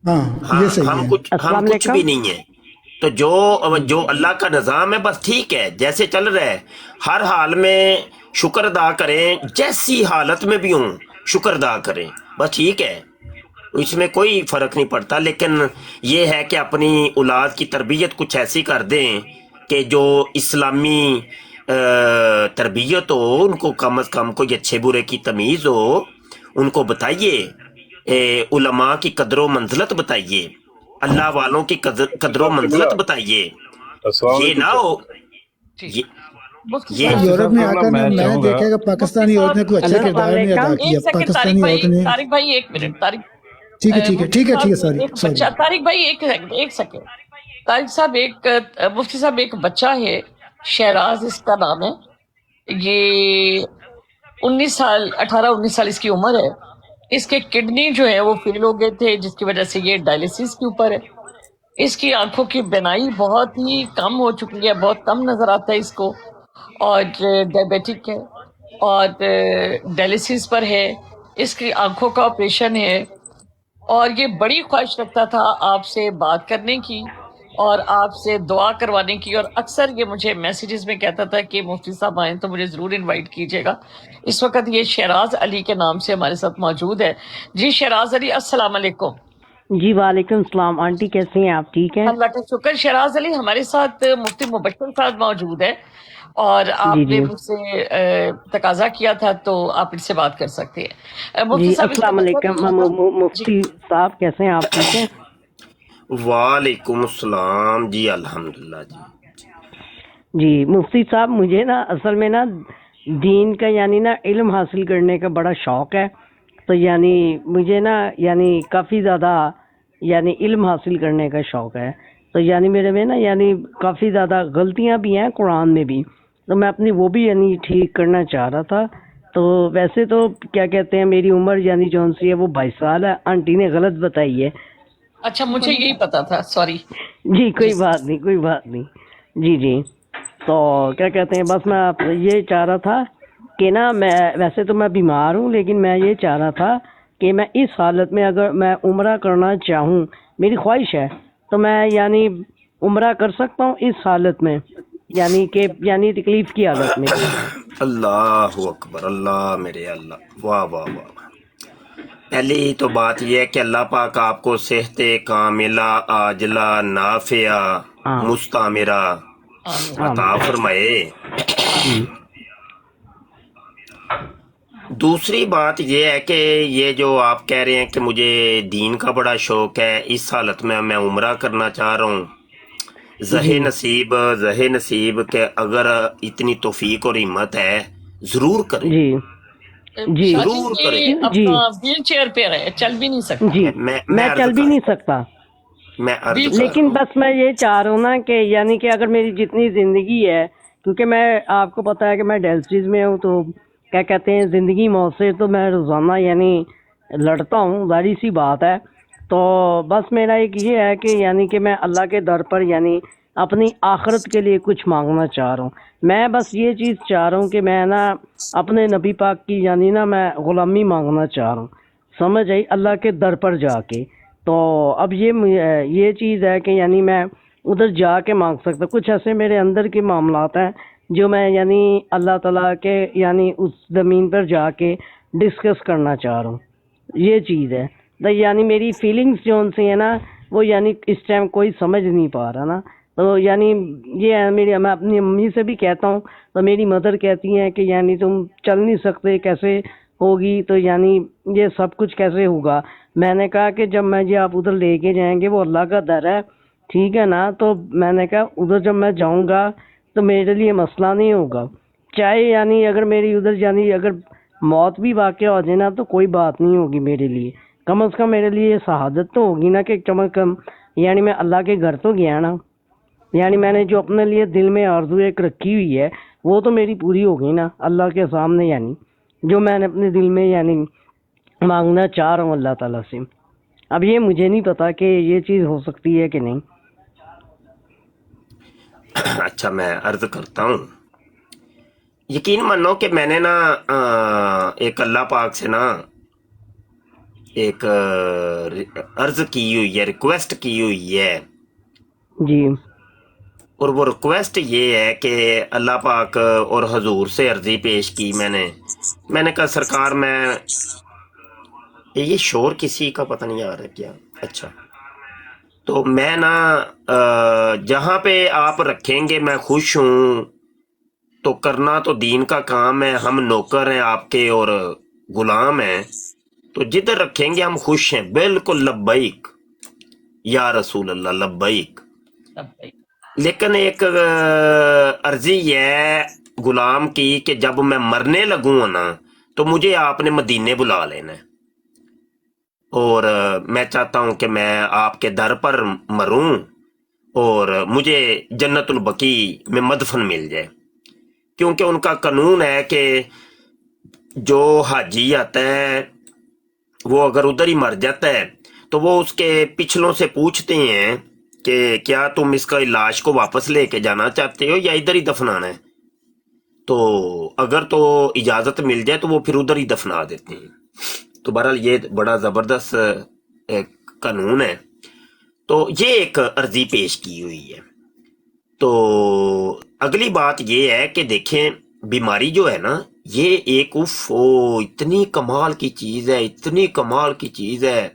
ہاں یہ صحیح ہم ہے. کچھ السلام بھی علیکم. نہیں ہے. تو جو اللہ کا نظام ہے بس ٹھیک ہے جیسے چل رہا ہے. ہر حال میں شکر ادا کریں، جیسی حالت میں بھی ہوں شکر ادا کریں، بس ٹھیک ہے، اس میں کوئی فرق نہیں پڑتا. لیکن یہ ہے کہ اپنی اولاد کی تربیت کچھ ایسی کر دیں کہ جو اسلامی تربیت ہو، ان کو کم از کم کوئی اچھے برے کی تمیز ہو، ان کو بتائیے، علماء کی قدر و منزلت بتائیے، اللہ والوں کی قدر و منزلت بتائیے. السلام یہ علیکم نہ سر. ہو جی یہ مفتی یہ صاحب، مفتی یورپ صاحب میں سر آ نا کر میں میں نے چاہوں گا. دیکھا کہ مفتی پاکستانی عورت صاحب نے کوئی اچھا السلام کردار نہیں ادا علیکم. کیا. ایک سیکنڈ، پاکستانی عورت نے. طارق بھائی ایک منٹ. ٹھیک ہے ٹھیک ہے مفتی ٹھیک ہے ٹھیک ہے صاحب سوری ایک سوری. بچہ، طارق بھائی ایک سیکنڈ. طارق صاحب مفتی صاحب ایک بچہ ہے، شہراز اس کا نام ہے. یہ 18-19 سال اس کی عمر ہے. اس کے کڈنی جو ہے وہ فیل ہو گئے تھے، جس کی وجہ سے یہ ڈائلیسس کے اوپر ہے. اس کی آنکھوں کی بینائی بہت ہی کم ہو چکی ہے، بہت کم نظر آتا ہے اس کو، اور ڈائبیٹک ہے اور ڈائلیسس پر ہے. اس کی آنکھوں کا آپریشن ہے، اور یہ بڑی خواہش رکھتا تھا آپ سے بات کرنے کی اور آپ سے دعا کروانے کی، اور اکثر یہ مجھے میسیجز میں کہتا تھا کہ مفتی صاحب آئیں تو مجھے ضرور انوائٹ کیجیے گا. اس وقت یہ شہراز علی کے نام سے ہمارے ساتھ موجود ہے. جی شہراز علی، السلام علیکم. جی وعلیکم السلام. آنٹی کیسی ہیں آپ؟ ٹھیک ہیں؟ اللہ کا شکر. شہراز علی ہمارے ساتھ مفتی مبشر صاحب موجود ہے، اور جی آپ نے جی مجھ سے تقاضا کیا تھا تو آپ ان سے بات کر سکتے ہیں. جی مفتی صاحب اس کا السلام مطلب علیکم. یہ تھا. جی مفتی صاحب کیسے ہیں آپ؟ ٹھیک ہیں؟ وعلیکم السلام. جی الحمدللہ. جی جی مفتی صاحب، مجھے نا اصل میں نا دین کا یعنی نا علم حاصل کرنے کا بڑا شوق ہے. تو یعنی مجھے نا یعنی کافی زیادہ یعنی علم حاصل کرنے کا شوق ہے. تو یعنی میرے میں نا یعنی کافی زیادہ غلطیاں بھی ہیں قرآن میں بھی، تو میں اپنی وہ بھی یعنی ٹھیک کرنا چاہ رہا تھا. تو ویسے تو کیا کہتے ہیں میری عمر یعنی جون سی ہے وہ 22 سال ہے. آنٹی نے غلط بتائی ہے. اچھا، مجھے یہی پتا تھا، سوری. جی جی کوئی بات نہیں کوئی بات نہیں. جی جی. تو کیا کہتے ہیں بس میں یہ چاہ رہا تھا کہ نا میں ویسے تو میں بیمار ہوں، لیکن میں یہ چاہ رہا تھا کہ میں اس حالت میں اگر میں عمرہ کرنا چاہوں، میری خواہش ہے، تو میں یعنی عمرہ کر سکتا ہوں اس حالت میں، یعنی کہ یعنی تکلیف کی حالت میں. اللہ اکبر. اللہ میرے اللہ. واہ واہ واہ. پہلی تو بات یہ ہے کہ اللہ پاک آپ کو صحت کاملہ عاجلہ نافعہ ہاں مستعمرہ آمین عطا آمین. فرمائے. جی دوسری بات یہ ہے کہ یہ جو آپ کہہ رہے ہیں کہ مجھے دین کا بڑا شوق ہے، اس حالت میں عمرہ کرنا چاہ رہا ہوں. جی زہ نصیب کہ اگر اتنی توفیق اور ہمت ہے ضرور کریں، جی جی شاہ جی ضرور کریں. یہ جی اپنا ویل چیئر پہ رہے، چل بھی نہیں سکتا. جی. میں میں عرض چل بھی کر نہیں سکتا، میں عرض ویل کر چیئر. رہا لیکن ہوں. بس میں یہ چاہ رہا ہوں نا کہ یعنی کہ اگر میری جتنی زندگی ہے، کیونکہ میں آپ کو پتا ہے کہ میں ڈائلسس میں ہوں، تو کیا کہتے ہیں زندگی موت سے تو میں روزانہ یعنی لڑتا ہوں، ظاہری سی بات ہے. تو بس میرا ایک یہ ہے کہ یعنی کہ میں اللہ کے در پر یعنی اپنی آخرت کے لیے کچھ مانگنا چاہ رہا ہوں. میں بس یہ چیز چاہ رہا ہوں کہ میں نا اپنے نبی پاک کی یعنی نا میں غلامی مانگنا چاہ رہا ہوں، سمجھ آئی، اللہ کے در پر جا کے. تو اب یہ چیز ہے کہ یعنی میں ادھر جا کے مانگ سکتا. کچھ ایسے میرے اندر کے معاملات ہیں جو میں یعنی اللہ تعالیٰ کے یعنی اس زمین پر جا کے ڈسکس کرنا چاہ رہا ہوں. یہ چیز ہے. تو یعنی میری فیلنگز جو ان سے ہیں نا وہ یعنی اس ٹائم کوئی سمجھ نہیں پا رہا نا. تو یعنی یہ ہے میری، میں اپنی امی سے بھی کہتا ہوں تو میری مدر کہتی ہیں کہ یعنی تم چل نہیں سکتے، کیسے ہوگی، تو یعنی یہ سب کچھ کیسے ہوگا. میں نے کہا کہ جب میں یہ آپ ادھر لے کے جائیں گے وہ اللہ کا در ہے، ٹھیک ہے نا. تو میں نے کہا ادھر جب میں جاؤں گا تو میرے لیے مسئلہ نہیں ہوگا، چاہے یعنی اگر میری ادھر یعنی اگر موت بھی واقع ہو جائے نا تو کوئی بات نہیں ہوگی میرے لیے. کم از کم میرے لیے شہادت تو ہوگی نا کہ کم از کم یعنی میں اللہ کے گھر تو گیا نا. یعنی میں نے جو اپنے لیے دل میں آرزو ایک رکھی ہوئی ہے وہ تو میری پوری ہو گئی نا اللہ کے سامنے. یعنی جو میں نے اپنے دل میں یعنی مانگنا چاہ رہا ہوں اللہ تعالیٰ سے. اب یہ مجھے نہیں پتا کہ یہ چیز ہو سکتی ہے کہ نہیں. اچھا میں عرض کرتا ہوں. یقین مانو کہ میں نے نا ایک اللہ پاک سے نا ایک عرض کی ہوئی ہے، ریکویسٹ کی ہوئی ہے، جی اور وہ ریکویسٹ یہ ہے کہ اللہ پاک اور حضور سے عرضی پیش کی میں نے کہا سرکار میں یہ شور کسی کا پتہ نہیں آ رہا کیا، اچھا تو میں نا جہاں پہ آپ رکھیں گے میں خوش ہوں، تو کرنا تو دین کا کام ہے، ہم نوکر ہیں آپ کے اور غلام ہیں، تو جدھر رکھیں گے ہم خوش ہیں، بالکل لبیک یا رسول اللہ لبیک۔ لیکن ایک عرضی ہے غلام کی کہ جب میں مرنے لگوں نا تو مجھے آپ نے مدینے بلا لینا ہے، اور میں چاہتا ہوں کہ میں آپ کے در پر مروں اور مجھے جنت البقی میں مدفن مل جائے، کیونکہ ان کا قانون ہے کہ جو حاجی آتا ہے وہ اگر ادھر ہی مر جاتا ہے تو وہ اس کے پچھلوں سے پوچھتے ہیں کہ کیا تم اس کا لاش کو واپس لے کے جانا چاہتے ہو یا ادھر ہی دفنانا ہے، تو اگر تو اجازت مل جائے تو وہ پھر ادھر ہی دفنا دیتے ہیں۔ تو بہرحال یہ بڑا زبردست ایک قانون ہے، تو یہ ایک عرضی پیش کی ہوئی ہے۔ تو اگلی بات یہ ہے کہ دیکھیں بیماری جو ہے نا یہ ایک اتنی کمال کی چیز ہے، اتنی کمال کی چیز ہے،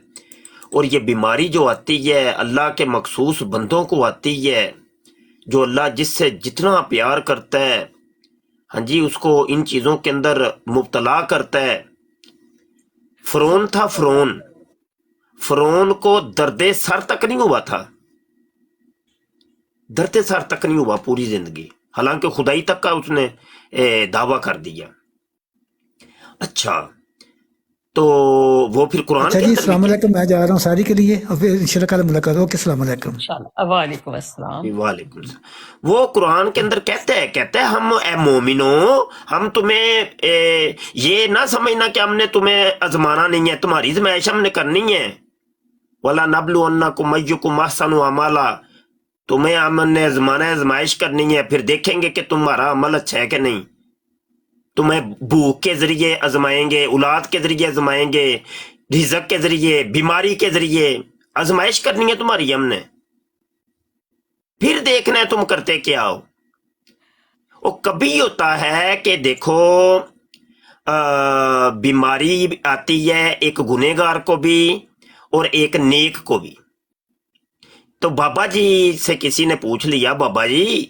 اور یہ بیماری جو آتی ہے اللہ کے مخصوص بندوں کو آتی ہے، جو اللہ جس سے جتنا پیار کرتا ہے ہاں جی اس کو ان چیزوں کے اندر مبتلا کرتا ہے۔ فرعون تھا، فرعون کو درد سر تک نہیں ہوا تھا، درد سر تک نہیں ہوا پوری زندگی، حالانکہ خدائی تک کا اس نے دعویٰ کر دیا۔ اچھا تو وہ پھر قرآن اچھا کے جی، اندر السلام بھی علیکم، میں جا رہا ہوں ساری کے لیے، اور پھر انشاءاللہ کل ملاقات ہوگی۔ السلام علیکم۔ انشاءاللہ، وعلیکم السلام۔ وعلیکم السلام۔ وہ قرآن کے اندر کہتا ہے ہم اے مومنوں ہم تمہیں یہ نہ سمجھنا کہ ہم نے تمہیں ازمانا نہیں ہے، تمہاری ازمائش ہم نے کرنی ہے۔ وَلَا نَبْلُوَنَّكُمْ أَيُّكُمْ أَحْسَنُ عَمَلًا، تمہیں ہم نے ازمانا ہے، ازمائش کرنی ہے، پھر دیکھیں گے کہ تمہارا عمل اچھا ہے کہ نہیں۔ تمہیں بھوک کے ذریعے ازمائیں گے، اولاد کے ذریعے ازمائیں گے، رزق کے ذریعے، بیماری کے ذریعے ازمائش کرنی ہے تمہاری ہم نے، پھر دیکھنا ہے تم کرتے کیا ہو۔ وہ کبھی ہوتا ہے کہ دیکھو بیماری آتی ہے ایک گنہگار کو بھی اور ایک نیک کو بھی۔ تو بابا جی سے کسی نے پوچھ لیا بابا جی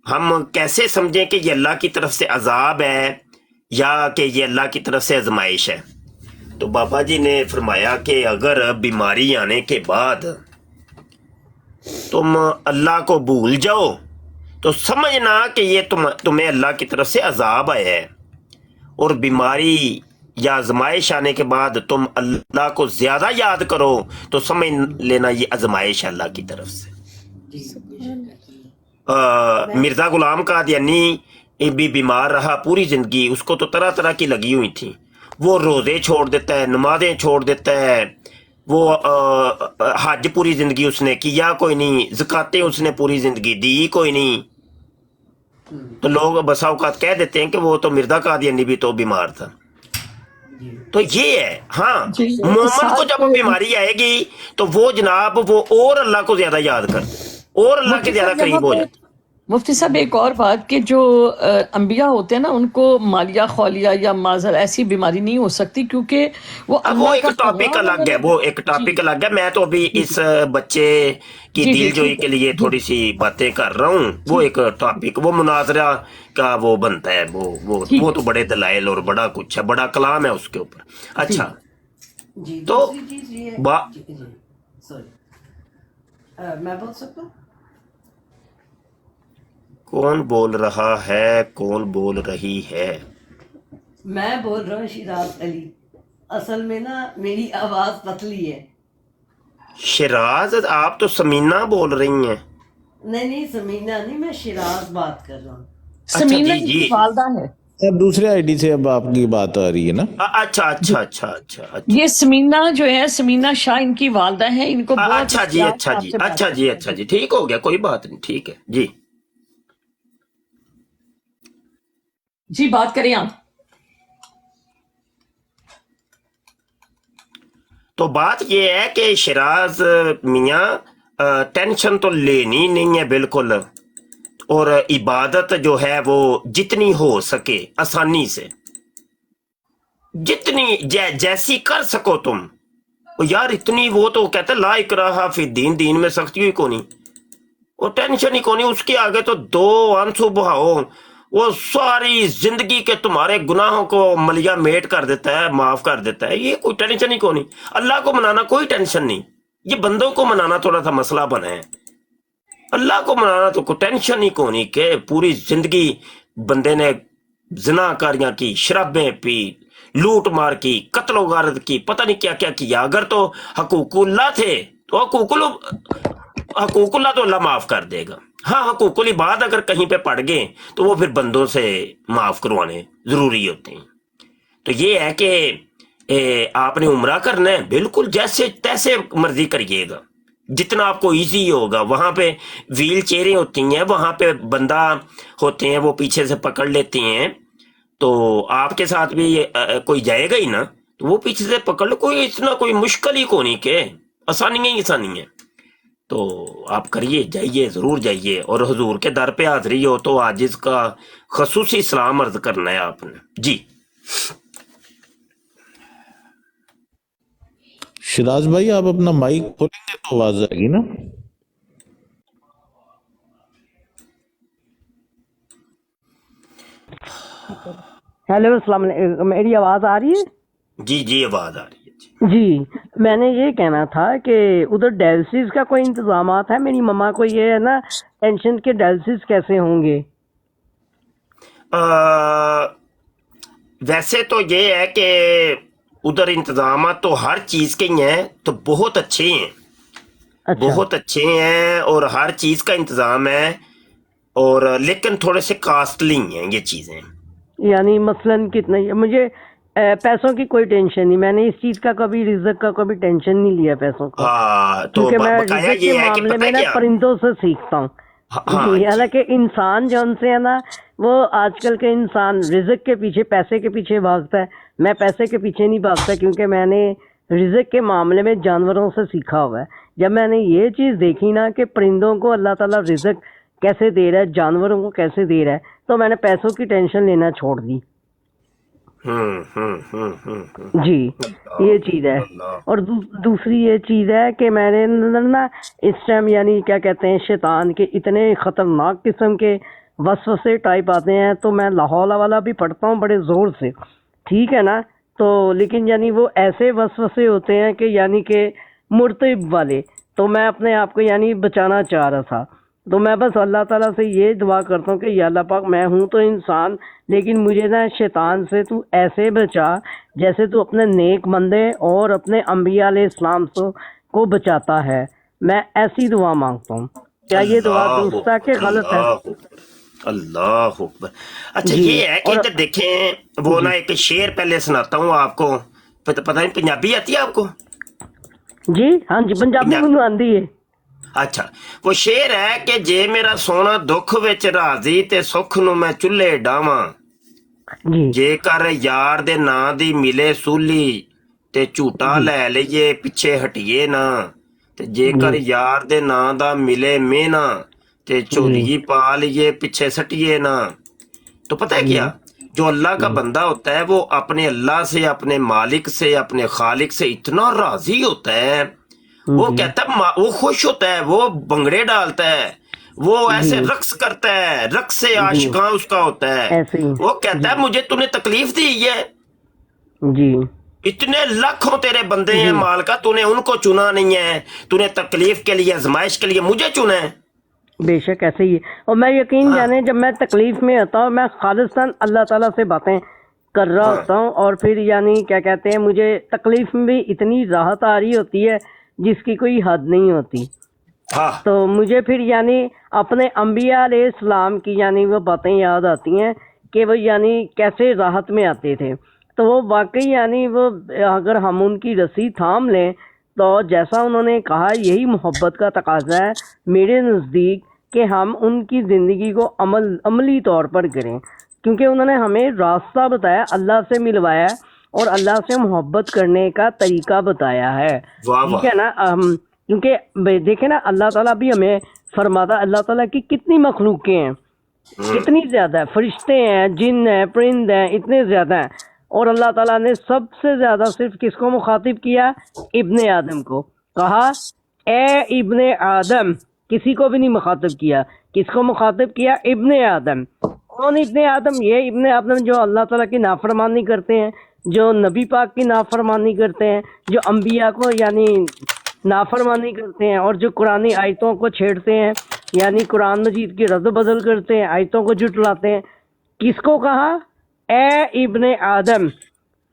ہم کیسے سمجھیں کہ یہ اللہ کی طرف سے عذاب ہے یا کہ یہ اللہ کی طرف سے آزمائش ہے؟ تو بابا جی نے فرمایا کہ اگر بیماری آنے کے بعد تم اللہ کو بھول جاؤ تو سمجھنا کہ یہ تمہیں اللہ کی طرف سے عذاب آیا ہے، اور بیماری یا آزمائش آنے کے بعد تم اللہ کو زیادہ یاد کرو تو سمجھ لینا یہ آزمائش ہے اللہ کی طرف سے۔ مرزا غلام قادیانی بھی بیمار رہا پوری زندگی، اس کو تو طرح طرح کی لگی ہوئی تھی، وہ روزے چھوڑ دیتا ہے، نمازیں چھوڑ دیتا ہے، وہ حج پوری زندگی اس نے کیا کوئی نہیں، زکاتیں اس نے پوری زندگی دی کوئی نہیں، تو لوگ بسا اوقات کہہ دیتے ہیں کہ وہ تو مرزا قادیانی بھی تو بیمار تھا۔ تو یہ ہے ہاں جی مومن کو ساتھ جب بیماری آئے گی تو وہ جناب وہ اور اللہ کو زیادہ یاد کرتے اور اللہ کے مفتی زیادہ صاحب یہاں قریب ہو پہ جاتے۔ مفتی صاحب ایک اور بات کہ جو انبیاء ہوتے ہیں نا ان کو مالیہ خولیا یا معذل ایسی بیماری نہیں ہو سکتی، کیونکہ وہ اب وہ اللہ ایک کا ٹاپک پیغام الگ ہے، اگر وہ ایک جی ٹاپک الگ ہے، میں تو ابھی جی اس بچے کی جی جی دل جوئی ٹھیک کے ہے لیے جی تھوڑی سی باتیں کر رہا ہوں، وہ ٹھیک ایک ٹاپک وہ مناظرہ کا وہ بنتا ہے، وہ ٹھیک تو بڑے دلائل اور بڑا کچھ ہے، بڑا کلام ہے اس کے اوپر۔ ٹھیک اچھا تو دوسری چیز یہ ہے با جی سوری میں بول سکتا ہوں؟ کون بول رہا ہے، کون بول رہی ہے؟ میں بول رہا ہوں شیراز علی، اصل میں نا میری آواز پتلی ہے۔ شراز آپ تو سمینہ بول رہی ہیں۔ نہیں سمینہ نہیں، میں شیراز بات کر رہا ہوں۔ اچھا سمینہ جی ان جی کی والدہ ہے۔ اب دوسرے آئی ڈی سے اب آپ کی بات آ رہی ہے نا؟ اچھا جی اچھا اچھا اچھا اچھا یہ سمینہ جو ہے سمینہ شاہ ان کی والدہ ہے، ان کو بہت اچھا جی اشتیاق اچھا ہے آپ جی سے بات اچھا جی کرنے کا۔ اچھا جی جی ٹھیک ہو گیا، کوئی بات نہیں، ٹھیک ہے جی۔ جی بات کریں آپ۔ تو بات یہ ہے کہ شیراز میاں ٹینشن تو لینی نہیں ہے بالکل، اور عبادت جو ہے وہ جتنی ہو سکے آسانی سے، جتنی جیسی کر سکو تم یار اتنی، وہ تو کہتے ہیں لا اکراہ فی الدین، دین میں سختی ہوئی کونی، وہ ٹینشن ہی کونی، اس کے آگے تو دو آنسو بہاؤ، وہ ساری زندگی کے تمہارے گناہوں کو ملیا میٹ کر دیتا ہے، معاف کر دیتا ہے، یہ کوئی ٹینشن ہی کونی۔ اللہ کو منانا کوئی ٹینشن نہیں، یہ بندوں کو منانا تھوڑا سا مسئلہ بنا ہے، اللہ کو منانا تو کوئی ٹینشن ہی کونی کہ پوری زندگی بندے نے زنا کاریاں کی، شرابیں پی، لوٹ مار کی، قتل و غارت کی، پتہ نہیں کیا کیا کیا۔ اگر تو حقوق اللہ تھے تو حقوق اللہ تو اللہ معاف کر دے گا، ہاں حقوق العباد اگر کہیں پہ پڑ گئے تو وہ پھر بندوں سے معاف کروانے ضروری ہوتے ہیں۔ تو یہ ہے کہ آپ نے عمرہ کرنا ہے، بالکل جیسے تیسے مرضی کریے گا، جتنا آپ کو ایزی ہوگا۔ وہاں پہ ویل چیئریں ہوتی ہیں، وہاں پہ بندہ ہوتے ہیں وہ پیچھے سے پکڑ لیتے ہیں، تو آپ کے ساتھ بھی کوئی جائے گا ہی نا، تو وہ پیچھے سے پکڑ لو، کوئی اتنا کوئی مشکل ہی کو نہیں، کہ آسانی ہی آسانی ہے۔ تو آپ کریے، جائیے، ضرور جائیے، اور حضور کے در پہ حاضری ہو تو عاجز کا خصوصی سلام عرض کرنا ہے آپ نے۔ جی شیراز بھائی آپ اپنا مائک کھولیں گے تو آواز آئے گی نا؟ ہیلو، السلام علیکم، میری آواز آ رہی ہے؟ جی جی آواز آ رہی ہے جی۔ جی، میں نے یہ کہنا تھا کہ ادھر ڈائلسس کا کوئی انتظامات ہے؟ میری مما کو یہ ہے نا ٹینشن کے، ڈائلسس کیسے ہوں گے؟ ویسے تو یہ ہے کہ ادھر انتظامات تو ہر چیز کے ہی ہیں، تو بہت اچھے ہیں، اچھا، بہت اچھے ہیں، اور ہر چیز کا انتظام ہے، اور لیکن تھوڑے سے کاسٹلی ہیں یہ چیزیں۔ یعنی مثلاً کتنا؟ مجھے پیسوں کی کوئی ٹینشن نہیں، میں نے اس چیز کا کبھی رزق کا کبھی ٹینشن نہیں لیا پیسوں کا، ہاں تو کیونکہ میں بقایا رزق کے یہ ہے کہ معاملے پتہ میں ہے نا کیا، پرندوں سے سیکھتا ہوں۔ ہاں جی، جی، حالانکہ انسان جو ان سے ہے نا، وہ آج کل کے انسان رزق کے پیچھے، پیسے کے پیچھے بھاگتا ہے، میں پیسے کے پیچھے نہیں بھاگتا، کیونکہ میں نے رزق کے معاملے میں جانوروں سے سیکھا ہوا ہے۔ جب میں نے یہ چیز دیکھی نا کہ پرندوں کو اللہ تعالیٰ رزق کیسے دے رہا ہے، جانوروں کو کیسے دے رہا ہے، تو میں نے پیسوں کی ٹینشن لینا چھوڑ دی۔ جی، یہ چیز ہے۔ اور دوسری یہ چیز ہے کہ میں نے نا اس ٹائم یعنی کیا کہتے ہیں، شیطان کے اتنے خطرناک قسم کے وسوسے ٹائپ آتے ہیں، تو میں لاہور والا بھی پڑھتا ہوں بڑے زور سے، ٹھیک ہے نا، تو لیکن یعنی وہ ایسے وسوسے ہوتے ہیں کہ یعنی کہ مرتب والے، تو میں اپنے آپ کو یعنی بچانا چاہ رہا تھا، تو میں بس اللہ تعالیٰ سے یہ دعا کرتا ہوں کہ یا اللہ پاک، میں ہوں تو انسان، لیکن مجھے نا شیطان سے تو ایسے بچا جیسے تو اپنے نیک بندے اور اپنے انبیاء علیہ السلام کو بچاتا ہے۔ میں ایسی دعا مانگتا ہوں۔ کیا یہ دعا درست ہے کہ غلط ہے؟ اللہ اکبر۔ اچھا جی، یہ ہے کہ اور ادھر دیکھیں، وہ نا ایک شعر پہلے سناتا ہوں آپ کو، پتہ نہیں پنجابی آتی ہے آپ کو؟ جی ہاں جی، پنجابی مینوں آندی ہے۔ اچھا، وہ شعر ہے کہ جے میرا سونا دکھ وچ راضی تے سکھ نو میں چولہے ڈاواں، جی جے کر یار دے نا دی ملے سولی تے جھوٹا لے لئیے پیچھے ہٹیے نا، تے جے کر یار دے نا دا ملے مینا تے چولی پا لئیے پیچھے سٹیے نا۔ تو پتہ ہے کیا، جو اللہ کا بندہ ہوتا ہے وہ اپنے اللہ سے، اپنے مالک سے، اپنے خالق سے اتنا راضی ہوتا ہے، وہ کہتا ہے، وہ خوش ہوتا ہے، وہ بنگڑے ڈالتا ہے، وہ ایسے رقص کرتا ہے، رقص سے عاشقاں اس کا ہوتا ہے، ایسے ہی وہ کہتا ہے مجھے تو نے تکلیف دی ہے، جی اتنے لاکھوں تیرے بندے ہیں مالکا، تو نے ان کو چنا نہیں ہے، تو نے تکلیف کے لیے، آزمائش کے لیے مجھے چنا ہے۔ بے شک ایسے ہی ہے۔ اور میں یقین جانے جب میں تکلیف میں ہوتا ہوں، میں خالصاً اللہ تعالیٰ سے باتیں کر رہا ہوتا ہوں، اور پھر یعنی کیا کہتے ہیں، مجھے تکلیف میں بھی اتنی راحت آ رہی ہوتی ہے جس کی کوئی حد نہیں ہوتی۔ تو مجھے پھر یعنی اپنے انبیاء علیہ السلام کی یعنی وہ باتیں یاد آتی ہیں کہ وہ یعنی کیسے راحت میں آتے تھے، تو وہ واقعی یعنی وہ اگر ہم ان کی رسی تھام لیں تو جیسا انہوں نے کہا، یہی محبت کا تقاضا ہے میرے نزدیک کہ ہم ان کی زندگی کو عملی طور پر کریں، کیونکہ انہوں نے ہمیں راستہ بتایا، اللہ سے ملوایا، اور اللہ سے محبت کرنے کا طریقہ بتایا ہے. واہ ٹھیک واہ. ہے نا. کیونکہ دیکھیں نا اللہ تعالیٰ بھی ہمیں فرماتا، اللہ تعالیٰ کی کتنی مخلوقیں ہیں، کتنی زیادہ ہے، فرشتے ہیں، جن ہیں، پرند ہیں، اتنے زیادہ ہیں. اور اللہ تعالیٰ نے سب سے زیادہ صرف کس کو مخاطب کیا؟ ابن آدم کو. کہا اے ابن آدم، کسی کو بھی نہیں مخاطب کیا. کس کو مخاطب کیا؟ ابن آدم. کون ابن آدم؟ یہ ابن آدم جو اللہ تعالیٰ کی نافرمانی کرتے ہیں، جو نبی پاک کی نافرمانی کرتے ہیں، جو انبیاء کو یعنی نافرمانی کرتے ہیں، اور جو قرآنی آیتوں کو چھیڑتے ہیں، یعنی قرآن مجید کی رد و بدل کرتے ہیں، آیتوں کو جھٹلاتے ہیں. کس کو کہا؟ اے ابن آدم،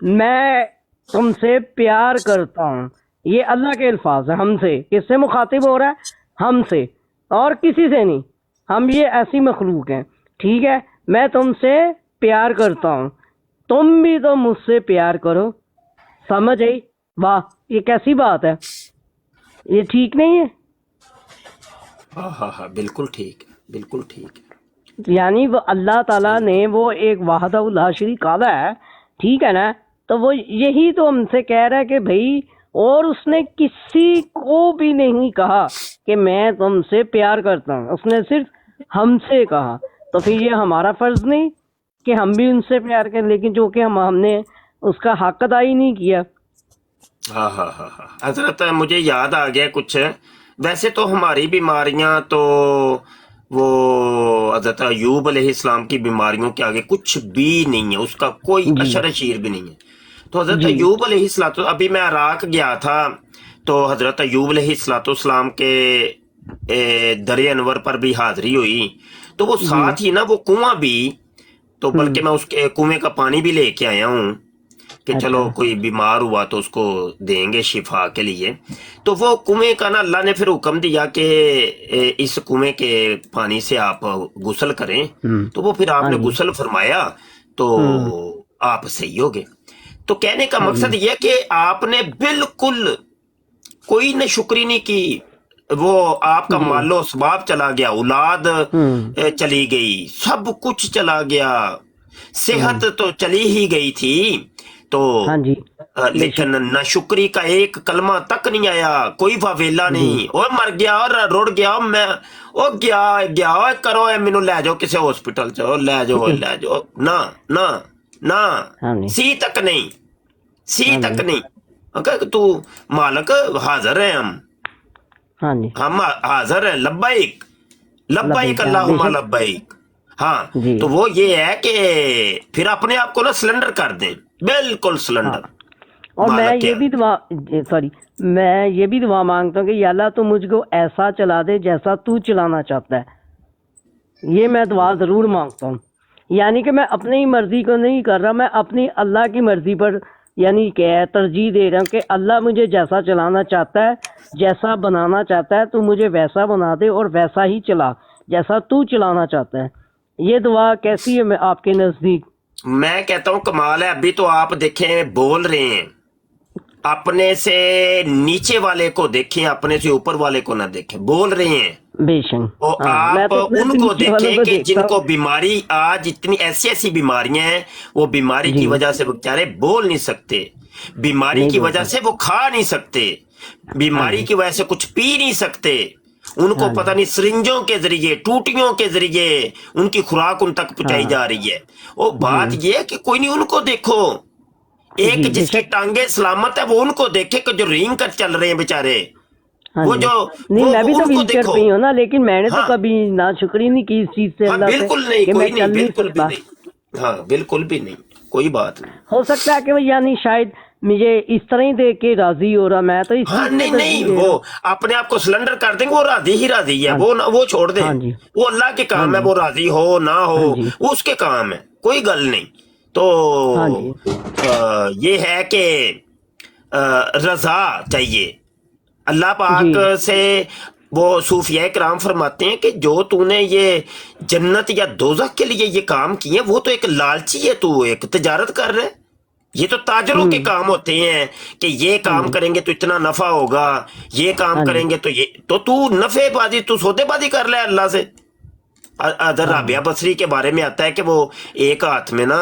میں تم سے پیار کرتا ہوں. یہ اللہ کے الفاظ ہیں ہم سے. کس سے مخاطب ہو رہا ہے؟ ہم سے، اور کسی سے نہیں. ہم یہ ایسی مخلوق ہیں. ٹھیک ہے، میں تم سے پیار کرتا ہوں، تم بھی تو مجھ سے پیار کرو. سمجھ آئی؟ واہ، یہ کیسی بات ہے؟ یہ ٹھیک نہیں ہے. ہاں ہاں ہاں، بالکل ٹھیک ہے، بالکل ٹھیک ہے. یعنی وہ اللہ تعالیٰ نے وہ ایک وحدہ لا شریک اعلیٰ ہے. ٹھیک ہے نا. تو وہ یہی تو ہم سے کہہ رہا ہے کہ بھائی، اور اس نے کسی کو بھی نہیں کہا کہ میں تم سے پیار کرتا ہوں، اس نے صرف ہم سے کہا. تو پھر یہ ہمارا فرض نہیں کہ ہم بھی ان سے پیار کریں؟ لیکن چونکہ ہم نے اس کا حق ادا ہی نہیں کیا. ہاں ہاں ہاں ہاں. حضرت مجھے یاد آ گیا کچھ. ویسے تو ہماری بیماریاں تو وہ حضرت ایوب علیہ السلام کی بیماریوں کے آگے کچھ بھی نہیں ہے، اس کا کوئی اشر اشیر بھی نہیں ہے. تو حضرت ایوب علیہ السلام، ابھی میں عراق گیا تھا تو حضرت ایوب علیہ السلام کے در انور پر بھی حاضری ہوئی. تو وہ ساتھ ہی نا وہ کنواں بھی، تو بلکہ میں اس کے کنویں کا پانی بھی لے کے آیا ہوں کہ چلو کوئی بیمار ہوا تو اس کو دیں گے شفا کے لیے. تو وہ کنویں کا نا اللہ نے پھر حکم دیا کہ اس کنویں کے پانی سے آپ غسل کریں. تو وہ پھر آپ نے غسل فرمایا تو آپ صحیح ہو گئے. تو کہنے کا مقصد یہ کہ آپ نے بالکل کوئی نہ شکری نہیں کی. وہ آپ کا مال و اسباب چلا گیا، اولاد چلی گئی، سب کچھ چلا گیا، صحت تو چلی ہی گئی تھی. تو لیکن نہ شکری کا ایک کلمہ تک نہیں آیا، کوئی واویلا نہیں. اور مر گیا اور رڑ گیا، میں او گیا کرو مینو لے جاؤ کسی ہاسپٹل چ، لے جاؤ لے جاؤ. نہ نہ نہ، سی تک نہیں، سی تک نہیں. اگر تو مالک حاضر ہے، ہم حاضر ہیں، لبیک لبیک اللہم لبیک. ہاں تو وہ یہ ہے کہ پھر اپنے آپ کو نا سلنڈر کر دیں، بالکل سلنڈر. اور میں یہ بھی دعا مانگتا ہوں کہ یا اللہ تو مجھ کو ایسا چلا دے جیسا تو چلانا چاہتا ہے. یہ میں دعا ضرور مانگتا ہوں. یعنی کہ میں اپنی مرضی کو نہیں کر رہا، میں اپنی اللہ کی مرضی پر یعنی کہ ترجیح دے رہا ہوں کہ اللہ مجھے جیسا چلانا چاہتا ہے، جیسا بنانا چاہتا ہے، تو مجھے ویسا بنا دے اور ویسا ہی چلا جیسا تو چلانا چاہتا ہے. یہ دعا کیسی ہے آپ کے نزدیک؟ میں کہتا ہوں کمال ہے. ابھی تو آپ دیکھیں بول رہے ہیں، اپنے سے نیچے والے کو دیکھیں، اپنے سے اوپر والے کو نہ دیکھیں. بول رہے ہیں بے شک. اور آپ ان کو دیکھیں کہ جن کو بیماری آج اتنی ایسی ایسی بیماریاں ہیں، وہ بیماری کی وجہ سے وہ بیچارے بول نہیں سکتے، بیماری کی وجہ سے وہ کھا نہیں سکتے، بیماری کی وجہ سے کچھ پی نہیں سکتے. ان کو پتہ نہیں سرنجوں کے ذریعے، ٹوٹیوں کے ذریعے ان کی خوراک ان تک پہنچائی جا رہی ہے. اور بات یہ ہے کہ کوئی نہیں، ان کو دیکھو. ایک جس کی ٹانگیں سلامت ہے وہ ان کو دیکھے کہ جو رینگ کر چل رہے ہیں بیچارے. وہ جو نہیں، میں بھی تو ویل چیئر پہ ہوں نا، لیکن میں نے تو کبھی ناشکری نہیں کی اس چیز سے اللہ سے. بالکل نہیں، کوئی نہیں، بالکل بھی نہیں. ہاں بالکل بھی نہیں، کوئی بات نہیں. ہو سکتا ہے کہ وہ یعنی شاید مجھے اس طرح ہی دیکھ کے راضی ہو رہا. میں تو نہیں، وہ اپنے آپ کو سلنڈر کر دیں گے، وہ راضی ہی راضی ہے. وہ چھوڑ دیں، وہ اللہ کے کام ہے، وہ راضی ہو نہ ہو وہ اس کے کام ہے، کوئی گل نہیں. تو یہ ہے کہ رضا چاہیے اللہ پاک سے. وہ صوفیاء کرام فرماتے ہیں کہ جو تو نے یہ جنت یا دوزخ کے لیے یہ کام کیے ہیں، وہ تو ایک لالچی ہے، تو ایک تجارت کر رہے. یہ تو تاجروں کے کام ہوتے ہیں کہ یہ کام کریں گے تو اتنا نفع ہوگا، یہ کام کریں گے تو یہ تو نفع بازی، تو سودے بازی کر لے اللہ سے. ادھر رابعہ بصری کے بارے میں آتا ہے کہ وہ ایک ہاتھ میں نا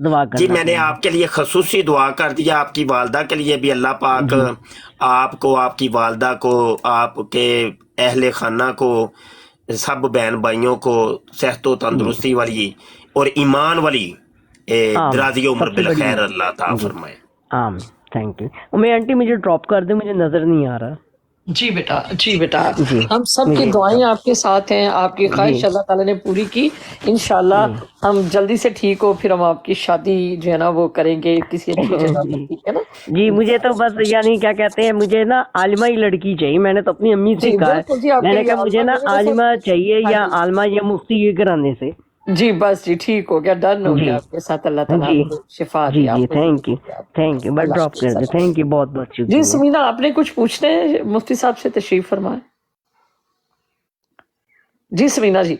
دعا جی کرنا میں نے چاہوں آپ کے لیے خصوصی دعا کر دیا، آپ کی والدہ کے لیے بھی اللہ پاک آپ کو، آپ کی والدہ کو، آپ کے اہل خانہ کو، سب بہن بھائیوں کو صحت و تندرستی والی اور ایمان والی آمین. درازی عمر سب سے بڑی بالخیر بات اللہ عطا جی فرمائے. آمین. Thank you. میں آنٹی مجھے ڈراپ کر دیں، مجھے نظر نہیں آ رہا. جی بیٹا، جی بیٹا، جی ہم سب کی مجھے دعائیں آپ کے ساتھ ہیں، آپ کی جی خواہش اللہ تعالیٰ نے پوری کی. انشاءاللہ جی ہم جلدی سے ٹھیک ہو، پھر ہم آپ کی شادی جو ہے نا وہ کریں گے کسی اچھی جگہ پر، جی ٹھیک ہے نا؟ جی. مجھے تو بس یعنی کیا کہتے ہیں، مجھے نا عالمہ ہی لڑکی چاہیے. میں نے تو اپنی امی سے جی کہا ہے، بالکل جی، آپ میں کے نے لیے کہا مجھے عالمہ نا میرے جیسا. عالمہ چاہیے ہاں یا جی عالمہ یا مفتی کے گھرانے سے. جی بس جی، ٹھیک ہو گیا، ڈن ہو جی گیا آپ کے ساتھ. اللہ تعالیٰ جی نے شفا جی دیا جی. آپ کو، تھینک زندگی یو دیا آپ کو. Thank you. بس اللہ ڈراپ کر دیں. حافظ. تھینک یو، بہت بہت جی شکریہ. سمینا، آپ نے کچھ پوچھنا ہے مفتی صاحب سے؟ تشریف فرمائیں. جی سمینا جی.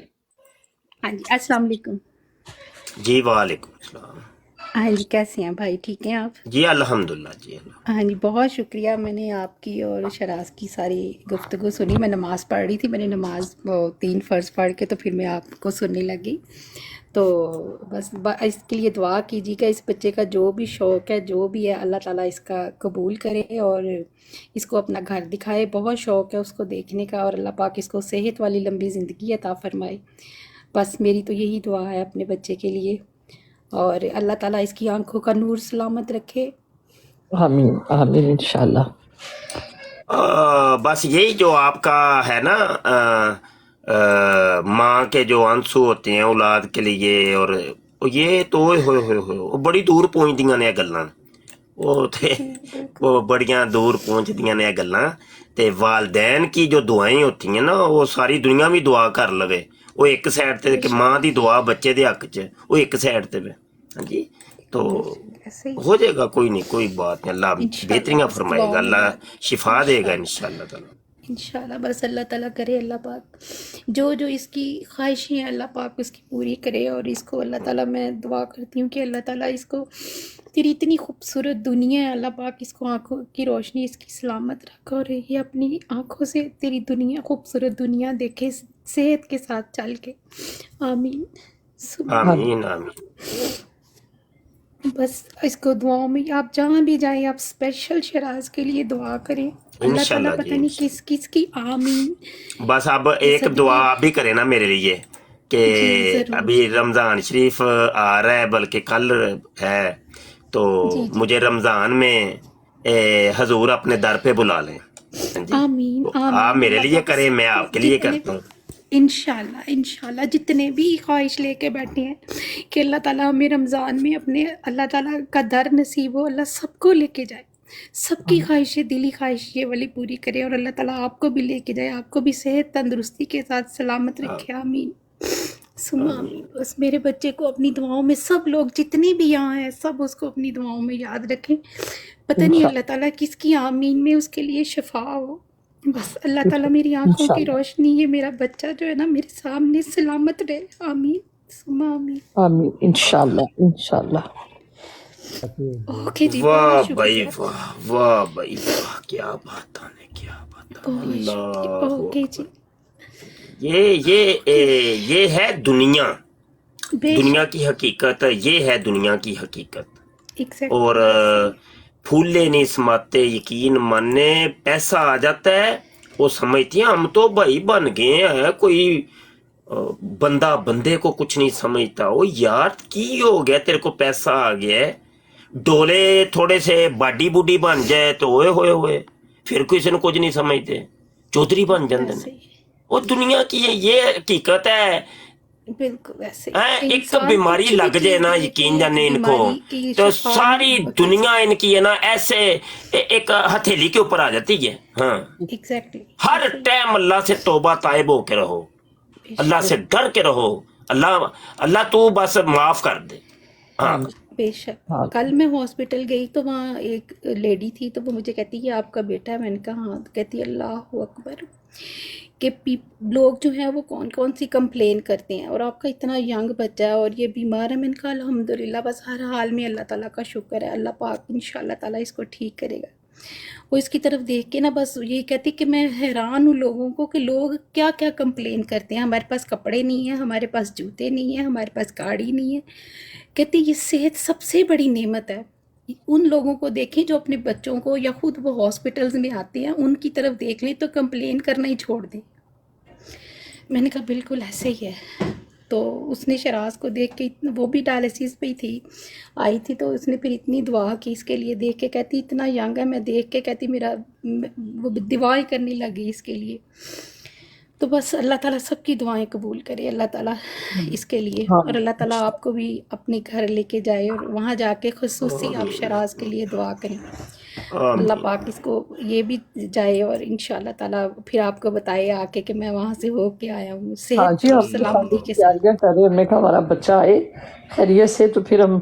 ہاں جی، السلام علیکم. جی وعلیکم السلام. ہاں جی، کیسے ہیں بھائی؟ ٹھیک ہیں آپ؟ جی الحمدللہ. جی اللہ. ہاں جی، بہت شکریہ. میں نے آپ کی اور شراز کی ساری گفتگو سنی. میں نماز پڑھ رہی تھی، میں نے نماز 3 فرض پڑھ کے تو پھر میں آپ کو سننے لگی. تو بس اس کے لیے دعا کیجیے گا. اس بچے کا جو بھی شوق ہے، جو بھی ہے، اللہ تعالیٰ اس کا قبول کرے اور اس کو اپنا گھر دکھائے. بہت شوق ہے اس کو دیکھنے کا، اور اللہ پاک اس کو صحت والی لمبی زندگی عطا فرمائے. بس میری تو یہی دعا ہے اپنے بچے کے لیے، اور اللہ تعالیٰ اس کی آنکھوں کا نور سلامت رکھے. آمین آمین انشاءاللہ. بس یہی جو آپ کا ہے نا ماں کے جو آنسو ہوتے ہیں اولاد کے لیے، اور یہ تو ہوئے بڑی دور پہنچ دیاں نے گلاں، وہ تے جی بالکل. وہ بڑیاں دور پہنچ دیاں نے گلاں. تے والدین کی جو دعائیں ہوتی ہیں نا، وہ ساری دنیا بھی دعا کر لوے. وہ ایک سائڈ تے بے کہ شک ماں دی دعا بچے دے حق چ، وہ ایک سائڈ تے. ہاں جی. تو بے شک ایسے ہی. ہو جائے گا، کوئی نہیں، کوئی بات نہیں، اللہ انشاءاللہ بہتریاں بس فرمائے گا، دعاؤں میں اللہ یاد. شفا دے گا انشاءاللہ انشاءاللہ تعالی. انشاءاللہ بس اللہ تعالیٰ کرے، اللہ پاک جو جو اس کی خواہشیں ہیں اللہ پاک اس کی پوری کرے. اور اس کو اللہ تعالیٰ، میں دعا کرتی ہوں کہ اللہ تعالیٰ اس کو تیری اتنی خوبصورت دنیا ہے، اللہ پاک اس کو آنکھوں کی روشنی اس کی سلامت رکھا، اور یہ اپنی آنکھوں سے تیری دنیا، خوبصورت دنیا دیکھے صحت کے ساتھ چل کے. آمین. آمین آمین. بس اس کو دعاؤں میں، آپ جہاں بھی جائیں آپ اسپیشل شراز کے لیے دعا کریں. اللہ تعالیٰ انشاءاللہ پتہ جی نہیں کس انشاءاللہ. کس کی آمین بس اب کے ایک دعا صدقے. آپ بھی کریں نا میرے لیے، کہ جی ضرور. ابھی رمضان شریف آ رہا ہے، بلکہ کل ہے، تو جی جی. مجھے رمضان میں حضور اپنے در پہ بلا لیں. ہاں جی. آمین تو آپ آمین. میرے اللہ لیے پاک کریں، سب میں کو آپ کے لیے جتنے، کرتا ہوں. انشاءاللہ انشاءاللہ جتنے بھی خواہش لے کے بیٹھے ہیں کہ اللہ تعالیٰ ہمیں رمضان میں اپنے اللہ تعالیٰ کا در نصیب ہو، اللہ سب کو لے کے جائے، سب کی خواہشیں، دلی خواہش یہ والی پوری کرے، اور اللہ تعالیٰ آپ کو بھی لے کے جائے، آپ کو بھی صحت تندرستی کے ساتھ سلامت رکھے. آمین ثم آمین. بس میرے بچے کو اپنی دعاؤں میں، سب لوگ جتنے بھی یہاں ہیں سب اس کو اپنی دعاؤں میں یاد رکھیں. پتہ نہیں اللہ تعالیٰ کس کی آمین میں اس کے لیے شفا ہو. بس اللہ تعالیٰ میری آنکھوں کی روشنی، یہ میرا بچہ جو ہے نا میرے سامنے سلامت رہے. آمین ثم آمین. آمین انشاءاللہ انشاءاللہ. اوکے جی، واہ بہت بھائی شکریہ. واہ، واہ بھائی واہ، کیا بات ہے، کیا بات ہے. بہت شکریہ. اللہ اوکے جی. اکبر. یہ ہے دنیا، بے دنیا شک. کی حقیقت، یہ ہے دنیا کی حقیقت. اور ایگزیکٹلی ایسے ہی. پھولے نہیں سماتے یقین ماننے، پیسہ آ جاتا ہے وہ سمجھتی ہیں ہم تو بھائی بن گئے ہیں، کوئی بندہ بندے کو کچھ نہیں سمجھتا. وہ یار کی ہو گیا، تیرے کو پیسہ آ گیا ہے، ڈولے تھوڑے سے باڈی بوڈی بن جائے تو ہوئے ہوئے ہوئے، پھر کسی نے کچھ نہیں سمجھتے، چودھری بن جاندے ویسے نے. ہی. وہ دنیا کی یہ حقیقت ہے. بالکل ویسے ہی. ایک انسان بیماری کچھ بھی لگ جائے چیز نا، لے کے یقین جانے ان کو، بیماری کی تو شفا ساری نہیں ہو دنیا سکتی. ان کی ہے نا ایسے ایک ہتھیلی کے اوپر آ جاتی ہے. ہاں، ایگزیکٹلی ہر ایسے ہی. ٹائم اللہ سے توبہ طائب ہو کے رہو، بے اللہ شک سے ڈر کے رہو. اللہ تو بس معاف کر دے. ہاں بے شک. کل میں ہاسپٹل گئی تو وہاں ایک لیڈی تھی، تو وہ مجھے کہتی ہے آپ کا بیٹا ہے؟ میں نے کہا ہاں. تو کہتی ہے اللہ اکبر، کہ لوگ جو ہیں وہ کون کون سی کمپلین کرتے ہیں، اور آپ کا اتنا ینگ بچہ ہے اور یہ بیمار ہے. میں نے کہا الحمدللہ، بس ہر حال میں اللہ تعالیٰ کا شکر ہے، اللہ پاک انشاءاللہ تعالیٰ اس کو ٹھیک کرے گا. وہ اس کی طرف دیکھ کے نا بس یہ کہتی کہ میں حیران ہوں لوگوں کو کہ لوگ کیا کیا کمپلین کرتے ہیں، ہمارے پاس کپڑے نہیں ہیں، ہمارے پاس جوتے نہیں ہیں، ہمارے پاس گاڑی نہیں ہے. کہتی یہ صحت سب سے بڑی نعمت ہے. ان لوگوں کو دیکھیں جو اپنے بچوں کو یا خود وہ ہاسپٹلز میں آتے ہیں، ان کی طرف دیکھ لیں تو کمپلین کرنا ہی چھوڑ دیں. میں نے کہا بالکل ایسے ہی ہے. تو اس نے شراز کو دیکھ کے وہ بھی ڈائلسس پہ ہی تھی، آئی تھی، تو اس نے پھر اتنی دعا کی اس کے لیے دیکھ کے. کہتی اتنا ینگ ہے، میں دیکھ کے کہتی میرا وہ دعائیں کرنے لگی اس کے لیے. تو بس اللہ تعالیٰ سب کی دعائیں قبول کرے اللہ تعالیٰ اس کے لیے، اور اللہ تعالیٰ آپ کو بھی اپنے گھر لے کے جائے اور وہاں جا کے خصوصی آپ شراز کے لیے دعا کریں. اللہ آمین. پاک اس کو یہ بھی جائے اور انشاءاللہ تعالیٰ پھر آپ کو بتائے آ کے کہ میں وہاں سے ہو کے آیا ہوں ہاں صحت جی، اور ہم بھی سلامتی کے ساتھ. تیاریاں کر رہے ہیں. ہم نے کہا ہمارا بچہ آئے خیریت سے تو پھر ہم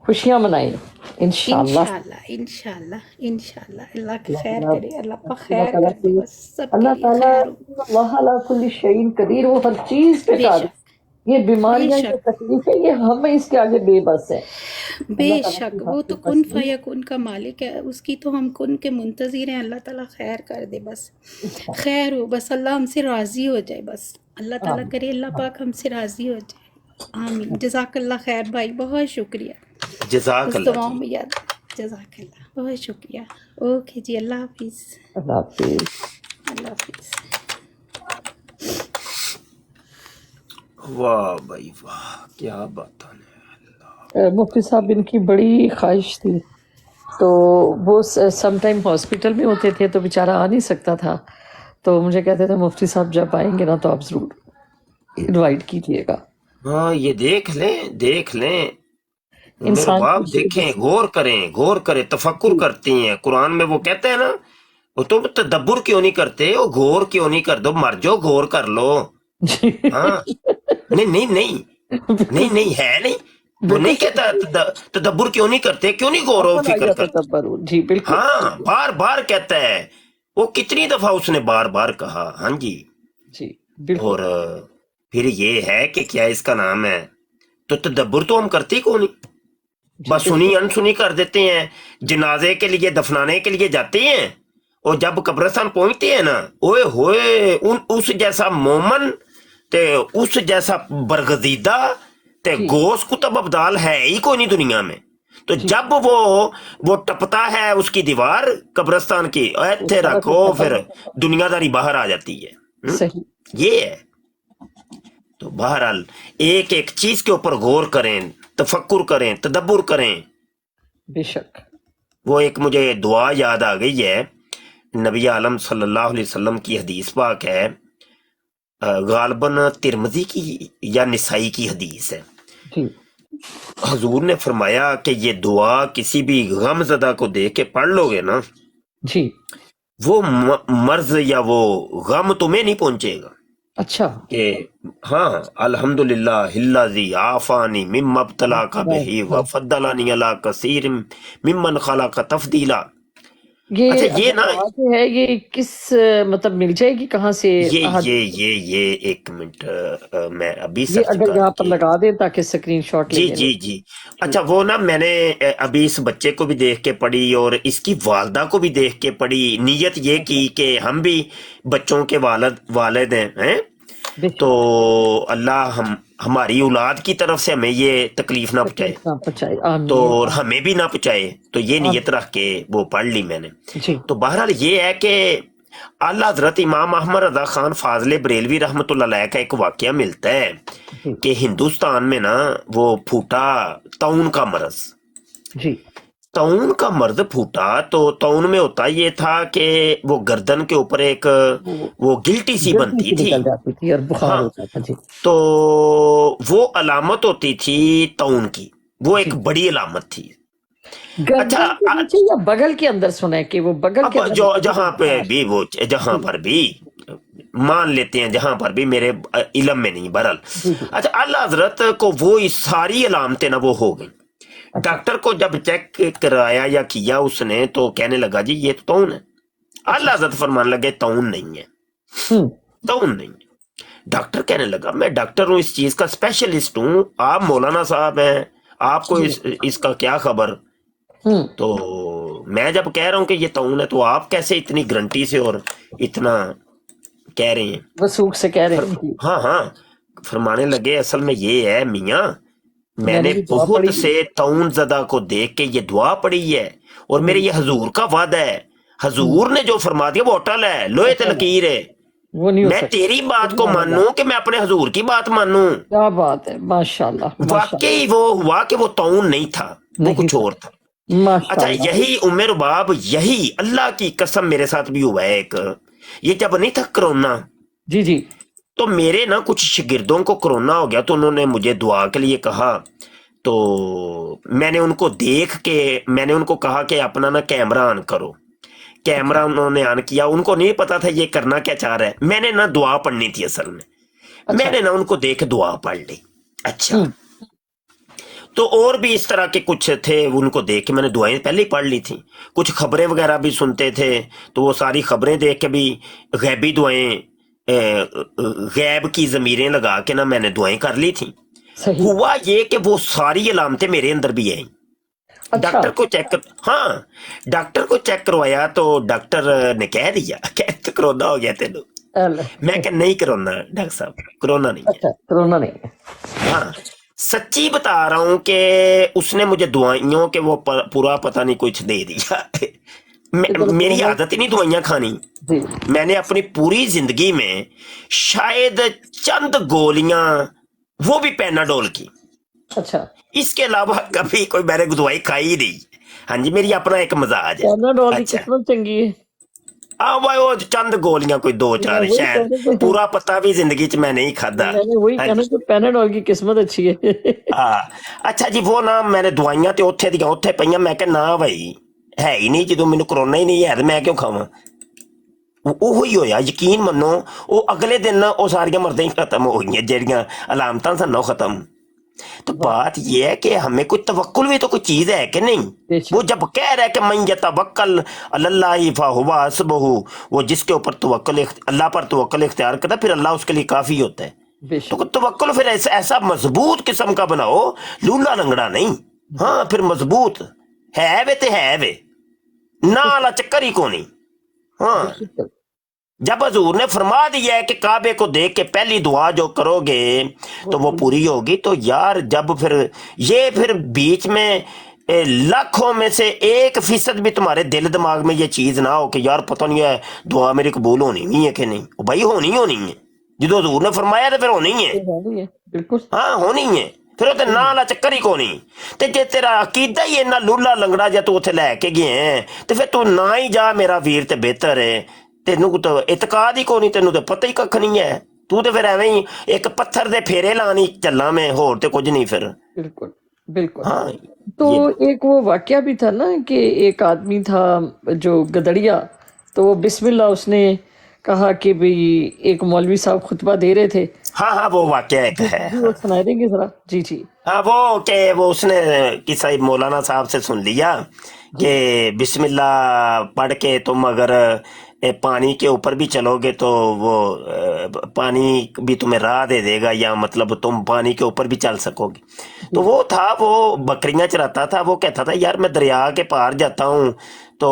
خوشیاں منائیں انشاءاللہ. انشاءاللہ انشاءاللہ انشاءاللہ اللہ کی اللہ خیر تعالیٰ کرے، اللہ پاک اللہ خیر تعالیٰ کر دے، سے بس سب کے اللہ لیے تعالیٰ خیر ہو. اللہ علی کل شیء قدیر، وہ ہر چیز پہ بے قادر. شک یہ بے بیماریاں، یہ شک تکلیفیں، یہ ہم اس کے آگے بے بس ہیں. بے اللہ تعالیٰ شک کی وہ ہر تو چیز کن بس نہیں. فیکون کا مالک ہے، اس کی تو ہم کن کے منتظر ہیں. اللہ تعالیٰ خیر کر دے، بس خیر ہو، بس اللہ ہم سے راضی ہو جائے. بس اللہ تعالیٰ آمین. کرے اللہ پاک ہم سے راضی ہو جائے. آمین. جزاک اللہ خیر بھائی، بہت شکریہ. جزاک بس اللہ دعاؤں جی. میں یاد. جزاک اللہ، بہت شکریہ. اوکے جی، اللہ حافظ. اللہ حافظ. اللہ حافظ. واہ بھائی واہ، کیا بات ہے. مفتی صاحب ان کی بڑی خواہش تھی، تو وہ سم ٹائم ہاسپٹل میں ہوتے تھے تو بیچارہ آ نہیں سکتا تھا. تو مجھے کہتے تھے مفتی صاحب جب آئیں گے نا تو آپ ضرور انوائٹ کیجیے گا. ہاں یہ دیکھ لیں دیکھ لیں میرے انسان باپ، کی دیکھیں، غور کریں، تفکر کرتی ہیں. قرآن میں وہ کہتے ہیں نا، وہ تم تدبر کیوں نہیں کرتے، وہ غور کیوں نہیں کر دو، مر جاؤ غور کر لو. ہاں نہیں نہیں نہیں نہیں نہیں ہے نہیں، وہ نہیں کہتا تدبر کیوں نہیں کرتے، کیوں نہیں غور و فکر کرتے. جی بالکل. ہاں بار بار کہتا ہے وہ، کتنی دفعہ اس نے بار بار کہا. ہاں جی. جی بالکل. اور پھر یہ ہے کہ کیا اس کا نام ہے، تو تدبر تو ہم کرتے کیوں نہیں، بس سنی انسنی کر دیتے ہیں. جنازے کے لیے دفنانے کے لیے جاتے ہیں، اور جب قبرستان پہنچتے ہیں نا، اوئے ہوئے اس جیسا مومن تے اس جیسا برگزیدہ تے گوس کتب ابدال ہے ہی کوئی نہیں دنیا میں. تو جب وہ ٹپتا ہے اس کی دیوار قبرستان کی، ایتھے رکھو، پھر دنیا داری باہر آ جاتی ہے. صحیح. یہ ہے. تو بہرحال ایک ایک چیز کے اوپر غور کریں، تفکر کریں، تدبر کریں. بے شک. وہ ایک مجھے دعا یاد آ گئی ہے، نبی عالم صلی اللہ علیہ وسلم کی حدیث پاک ہے، غالباً ترمذی کی یا نسائی کی حدیث ہے. جی. حضور نے فرمایا کہ یہ دعا کسی بھی غم زدہ کو دیکھ کے پڑھ لو گے نا، جی. وہ مرض یا وہ غم تمہیں نہیں پہنچے گا. اچھا. کہ ہاں الحمدللہ الذی عافانی مما ابتلاک بہ وفضلنی علی کثیر ممن خلق تفضیلا. اچھا یہ نا، ہے یہ کس مطلب مل جائے گی کہاں سے؟ یہ ایک منٹ میں ابھی یہ سرچ اگر یہاں پر کر لگا دیں تاکہ اسکرین شاٹ لے جی. اچھا وہ نا میں نے ابھی اس بچے کو بھی دیکھ کے پڑھی اور اس کی والدہ کو بھی دیکھ کے پڑھی. نیت یہ کی کہ ہم بھی بچوں کے والد ہیں، تو اللہ ہماری اولاد کی طرف سے ہمیں یہ تکلیف نہ پہنچائے، تو اور ہمیں بھی نہ پہنچائے. تو یہ نیت رکھ کے وہ پڑھ لی میں نے. تو بہرحال یہ ہے کہ اعلیٰ حضرت امام احمد رضا خان فاضل بریلوی رحمۃ اللہ علیہ کا ایک واقعہ ملتا ہے کہ ہندوستان میں نا وہ پھوٹا طاعون کا مرض. جی. طاعون کا مرض پھوٹا. تو طاعون میں ہوتا یہ تھا کہ وہ گردن کے اوپر ایک وہ گلٹی سی بنتی تھی. ہاں تو وہ علامت ہوتی تھی طاعون کی، وہ ایک بڑی علامت تھی. اچھا یا بغل کے اندر سنا ہے کہ وہ بغل کے اندر جہاں پہ بھی وہ جہاں پر بھی مان لیتے ہیں، جہاں پر بھی، میرے علم میں نہیں بہرحال. اچھا اللہ حضرت کو وہ ساری علامتیں نا وہ ہو گئیں. ڈاکٹر کو جب چیک کرایا یا کیا اس نے تو کہنے لگا جی یہ تو طاعون ہے. اللہ حضرت فرمانے لگے طاعون نہیں ہے، طاعون نہیں ہے. ڈاکٹر کہنے لگا میں ڈاکٹر ہوں، اس چیز کا اسپیشلسٹ ہوں، آپ مولانا صاحب ہیں، آپ کو اس کا کیا خبر. تو میں جب کہہ رہا ہوں کہ یہ تعاون ہے تو آپ کیسے اتنی گرنٹی سے اور اتنا کہہ رہے ہیں؟ وسوخ سے کہہ رہے ہیں. ہاں ہاں فرمانے لگے اصل میں یہ ہے میاں، میں نے بھی دعا بہت پڑھی. سے تعاون زدہ کو دیکھ کے یہ دعا پڑھی ہے، اور میرے یہ حضور کا وعدہ ہے، حضور نے جو فرما دیا وہ اٹل ہے، لوہے تے لکیر ہے. وہ نہیں ہو میں سکتا. تیری بات کو مانوں کہ میں اپنے حضور کی بات مانوں؟ کیا بات ہے، ماشاء اللہ ماشاء واقعی وہ ہوا کہ وہ تعاون نہیں تھا، وہ نہیں کچھ تھا. اور تھا. ماشاء اچھا اللہ. یہی رباب، یہی اللہ کی قسم میرے ساتھ بھی ہوا ہے ایک. یہ جب نہیں تھا کرونا، جی جی تو میرے نا کچھ شاگردوں کو کرونا ہو گیا، تو انہوں نے مجھے دعا کے لیے کہا. تو میں نے ان کو دیکھ کے میں نے ان کو کہا کہ اپنا نا کیمرہ آن کرو. کیمرہ انہوں نے آن کیا، ان کو نہیں پتا تھا یہ کرنا کیا چاہ رہا ہے. میں نے نا دعا پڑھنی تھی اصل میں، میں نے نا ان کو دیکھ دعا پڑھ لی. اچھا تو اور بھی اس طرح کے کچھ تھے، ان کو دیکھ کے میں نے دعائیں پہلے ہی پڑھ لی تھیں. کچھ خبریں وغیرہ بھی سنتے تھے، تو وہ ساری خبریں دیکھ کے بھی غیبی دعائیں، غیب کی ضمیریں لگا کے نا میں نے دعائیں کر لی تھیں. صحیح. ہوا یہ کہ وہ ساری علامتیں میرے اندر بھی آئیں. ڈاکٹر کو ڈاکٹر کو چیک کروایا تو ڈاکٹر نے کہہ دیا کہ کرونا ہو گیا تینوں. میں کہ نہیں کرونا ڈاکٹر صاحب، کرونا نہیں ہے. اچھا کرونا نہیں ہے. ہاں سچی بتا رہا ہوں کہ اس نے مجھے دوائیوں کے وہ پورا پتہ نہیں کچھ دے دیا. میری عادت ہی نہیں دوائیاں کھانی. جی میں نے اپنی پوری زندگی میں شاید چند گولیاں، وہ بھی پیناڈول کی، اچھا. اس کے علاوہ کبھی کوئی میں نے دوائی کھائی ہی نہیں. ہاں جی میری اپنا ایک مزاج ہے. پیناڈول کی اچھا قسمت چنگی ہے. ہاں وہ چند گولیاں کوئی 2-4 شاید، پورا پتا بھی زندگی چ میں نہیں کھادا. میں نے وہی کہنا کہ پیناڈول کی قسمت اچھی ہے. ہاں اچھا جی وہ نا میں نے دوائیاں تے اوتھے دیاں اوتھے پئیاں. میں کہ نہ بھائی ہے ہی نہیں، جدوں مینوں کرونا ہی نہیں ہے تے میں کیوں کھاواں. وہی ہویا، یقین منو وہ اگلے دن نا وہ ساریاں مردیں ہی ختم ہو گئیں جہڑیاں علامتاں سن وہ ختم. تو بات یہ ہے کہ ہمیں کوئی توکل بھی تو کوئی چیز ہے کہ نہیں. وہ جب کہہ رہا ہے کہ من یتوکل علی اللہ فہو حسبہ، وہ جس کے اوپر توکل اللہ پر توکل اختیار کرتا پھر اللہ اس کے لیے کافی ہوتا ہے. تو توکل پھر ایسا مضبوط قسم کا بناؤ، لولا لنگڑا نہیں. ہاں پھر مضبوط ہے وے تے ہے وے، نہ والا چکر ہی کو نہیں. ہاں جب حضور نے فرما دیا ہے کہ کعبے کو دیکھ کے پہلی دعا جو کرو گے تو وہ پوری ہوگی، تو یار جب پھر بیچ میں لاکھوں میں سے 1% بھی تمہارے دل دماغ میں یہ چیز نہ ہو کہ یار پتہ نہیں ہے دعا میری قبول ہونی نہیں ہے کہ نہیں، بھائی ہونی ہے. جدو حضور نے فرمایا تو پھر ہونی ہے. بالکل ہاں ہونی ہے. پھر وہ نہ والا چکر ہی کو نہیں. تے جے تیرا عقیدہ ہی اتنا لولا لنگڑا جا تو اتنے لے کے گئے ہیں تو پھر تو نہ ہی جا میرا ویر تے بہتر ہے. تینوں تو اعتقاد ہی کو نہیں، تینوں تو پتہ ہی ککھ نہیں ہے. تو پھر ایویں ہی ایک پتھر دے پھیرے لانی چلا میں، ہور تے کچھ نہیں پھر. بالکل بالکل. ہاں تو ایک وہ واقعہ بھی تھا نا کہ ایک آدمی تھا جو گدڑیا، تو وہ بسم اللہ اس نے کہا کہ بھی ایک مولوی صاحب خطبہ دے رہے تھے. ہاں وہ واقعہ ایک ہے. وہ سنا دیں گے ذرا. جی جی ہاں وہ اس نے کسی مولانا صاحب سے سن لیا کہ بسم اللہ پڑھ کے تم اگر پانی کے اوپر بھی چلو گے تو وہ پانی بھی تمہیں راہ دے دے گا، یا مطلب تم پانی کے اوپر بھی چل سکو گے. تو وہ تھا، وہ بکریاں چراتا تھا. وہ کہتا تھا یار میں دریا کے پار جاتا ہوں تو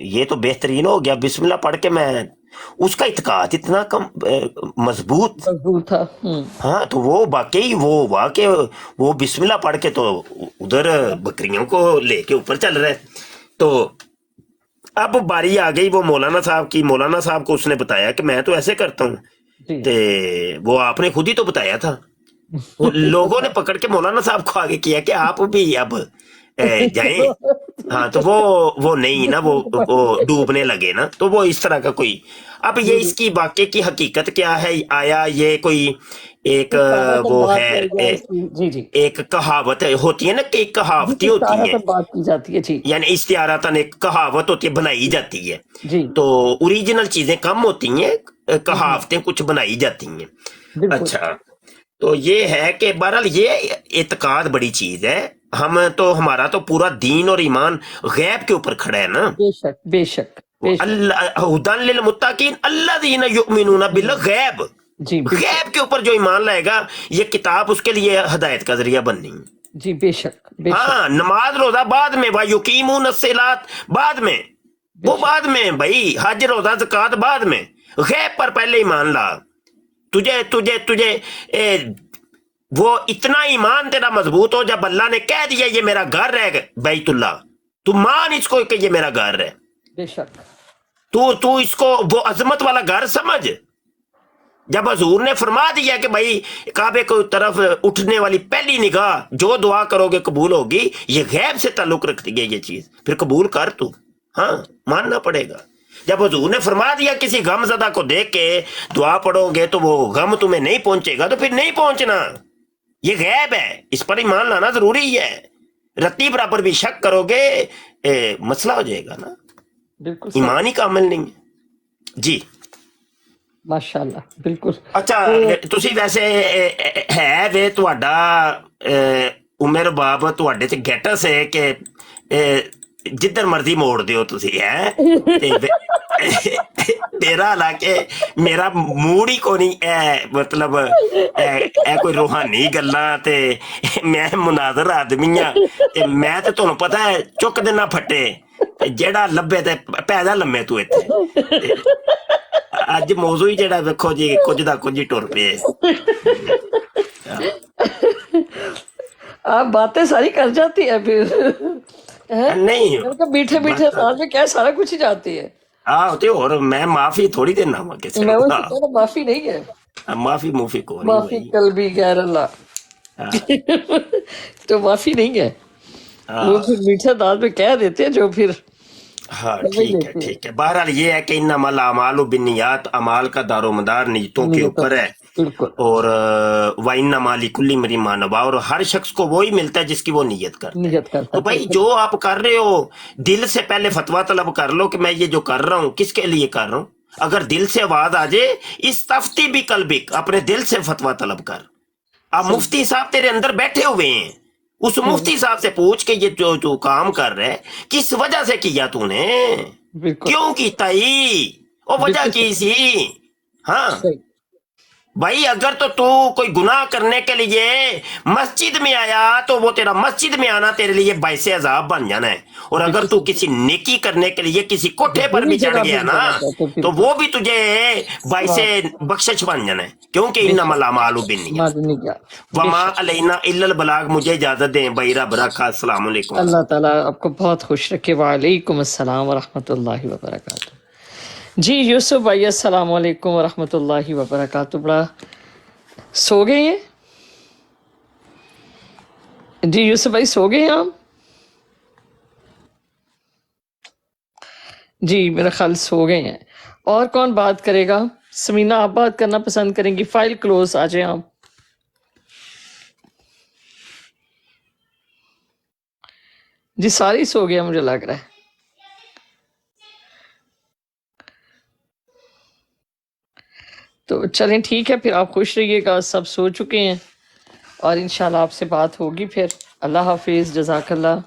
یہ تو بہترین ہو گیا، بسم اللہ پڑھ کے میں. اس کا اعتقاد اتنا کم مضبوط تھا. ہاں تو وہ واقعی وہ ہوا کہ وہ بسم اللہ پڑھ کے تو ادھر بکریوں کو لے کے اوپر چل رہے. تو اب باری آ گئی وہ مولانا صاحب کی. مولانا صاحب کو اس نے بتایا کہ میں تو ایسے کرتا ہوں. وہ آپ نے خود ہی تو بتایا تھا. لوگوں نے پکڑ کے مولانا صاحب کو آگے کیا کہ آپ بھی اب جائیں. ہاں تو وہ نہیں نا، وہ ڈوبنے لگے نا. تو وہ اس طرح کا کوئی. اب یہ اس کی واقعے کی حقیقت کیا ہے؟ آیا یہ کوئی ایک وہ ہے ایک کہاوت ہوتی ہے نا کہ ایک کہاوتی ہوتی ہے، بات کی جاتی ہے یعنی اشتہاراتاً ایک کہاوت ہوتی ہے، بنائی جاتی ہے. جی تو اوریجنل چیزیں کم ہوتی ہیں، کہاوتیں کچھ بنائی جاتی ہیں. اچھا تو یہ ہے کہ بہرحال یہ اعتقاد بڑی چیز ہے. ہمارا تو پورا دین اور ایمان غیب کے اوپر کھڑا ہے نا. بے شک بے شک. ہدی للمتقین الذین یؤمنون بالغیب. جی غیب کے اوپر جو ایمان لائے گا، یہ کتاب اس کے لیے ہدایت کا ذریعہ بننی ہے. جی بے شک بے شک ہاں نماز روزہ بعد میں، وَيُقِيمُونَ الصَّلَاةَ بعد میں، وہ بعد میں بھائی، حج روزہ زکوٰۃ بعد میں، غیب پر پہلے ایمان لا۔ تجھے وہ اتنا ایمان تیرا مضبوط ہو جب اللہ نے کہہ دیا یہ میرا گھر ہے بیت اللہ، تو مان اس کو کہ یہ میرا گھر ہے، بے شک تو اس کو وہ عظمت والا گھر سمجھ۔ جب حضور نے فرما دیا کہ بھائی کعبے کو طرف اٹھنے والی پہلی نگاہ جو دعا کرو گے قبول ہوگی، یہ غیب سے تعلق رکھتی ہے یہ چیز، پھر قبول کر تو، ہاں ماننا پڑے گا۔ جب حضور نے فرما دیا کسی غم زدہ کو دیکھ کے دعا پڑھو گے تو وہ غم تمہیں نہیں پہنچے گا، تو پھر نہیں پہنچنا، یہ غیب ہے، اس پر ایمان لانا ضروری ہے۔ رتی برابر بھی شک کرو گے مسئلہ ہو جائے گا نا، بالکل صحیح، ایمان ہی کامل نہیں ہے۔ جی ماشاء اللہ بالکل۔ اچھا تسی ویسے ہے وے تہاڈا عمر باب تہاڈے تے گیٹس ہے کہ جدھر مرضی موڑ دیو تسی ہے تے میرا حالانکہ میرا موڈ ہی کو نہیں مطلب اے کوئی روحانی گلاں تے میں مناظر آدمی ہاں تے میں تے تانوں پتہ ہے چک دینا پھٹے جیڑا لبے تے پیدا لمے تو ایتھے اج موضوع ہی جڑا ویکھو جی کچھ دا کچھ ہی ٹر پے۔ آپ باتیں ساری کر جاتی ہے پھر نہیں میٹھے میٹھے ساتھ میں کیا سارا کچھ ہی جاتی ہے۔ آہ تے اور میں معافی تھوڑی دینا وا کسی میں وہ کو، معافی نہیں ہے، معافی موفی کو نہیں معافی بھائی۔ قلبی غیر اللہ تو معافی نہیں ہے، وہ پھر میٹھے دانت میں کہہ دیتے ہیں جو پھر ہاں ٹھیک ہے ٹھیک ہے، بہرحال یہ ہے کہ انما الاعمال بالنیات، اعمال کا دار و مدار نیتوں کے اوپر ہے، بالکل اور وَإِنَّمَا لِكُلِّ امْرِئٍ مَّا نَوَىٰ، اور ہر شخص کو وہی ملتا ہے جس کی وہ نیت کرتا ہے۔ نیت کرتا تو بھائی جو آپ کر رہے ہو دل سے پہلے فتویٰ طلب کر لو کہ میں یہ جو کر رہا ہوں کس کے لیے کر رہا ہوں۔ اگر دل سے آواز آ جائے استفتی بھی قلبک، اپنے دل سے فتویٰ طلب کر۔ اب مفتی صاحب تیرے اندر بیٹھے ہوئے ہیں، اس مفتی صاحب سے پوچھ کہ یہ جو کام کر رہے کس وجہ سے کیا تو نے، بالکل کیوں کیتا ہی، وہ وجہ کی سی۔ ہاں صحیح، بھائی اگر تو کوئی گناہ کرنے کے لیے مسجد میں آیا تو وہ تیرا مسجد میں آنا تیرے لیے باعث عذاب بن جانا ہے، اور اگر تو کسی نیکی کرنے کے لیے کسی کوٹھے پر بھی چڑھ گیا نا تو وہ بھی تجھے باعث بخشش بن جانا ہے، کیونکہ انما الاعمال بالنیات نہیں کیا۔ وما علینا الا البلاغ۔ مجھے اجازت دیں بھائی، رب رکھا، السلام علیکم۔ اللہ تعالیٰ آپ کو بہت خوش رکھے۔ وعلیکم السلام ورحمۃ اللہ وبرکاتہ۔ جی یوسف بھائی السلام علیکم ورحمۃ اللہ وبرکاتہ۔ بڑا سو گئے ہیں جی یوسف بھائی، سو گئے ہیں آپ؟ جی میرا خیال سو گئے ہیں۔ اور کون بات کرے گا؟ سمینہ آپ بات کرنا پسند کریں گی؟ فائل کلوز، آ جائیں آپ۔ جی سارے ہی سو گیا مجھے لگ رہا ہے۔ تو چلیں ٹھیک ہے، پھر آپ خوش رہیے گا، سب سو چکے ہیں اور انشاءاللہ آپ سے بات ہوگی پھر۔ اللہ حافظ، جزاک اللہ۔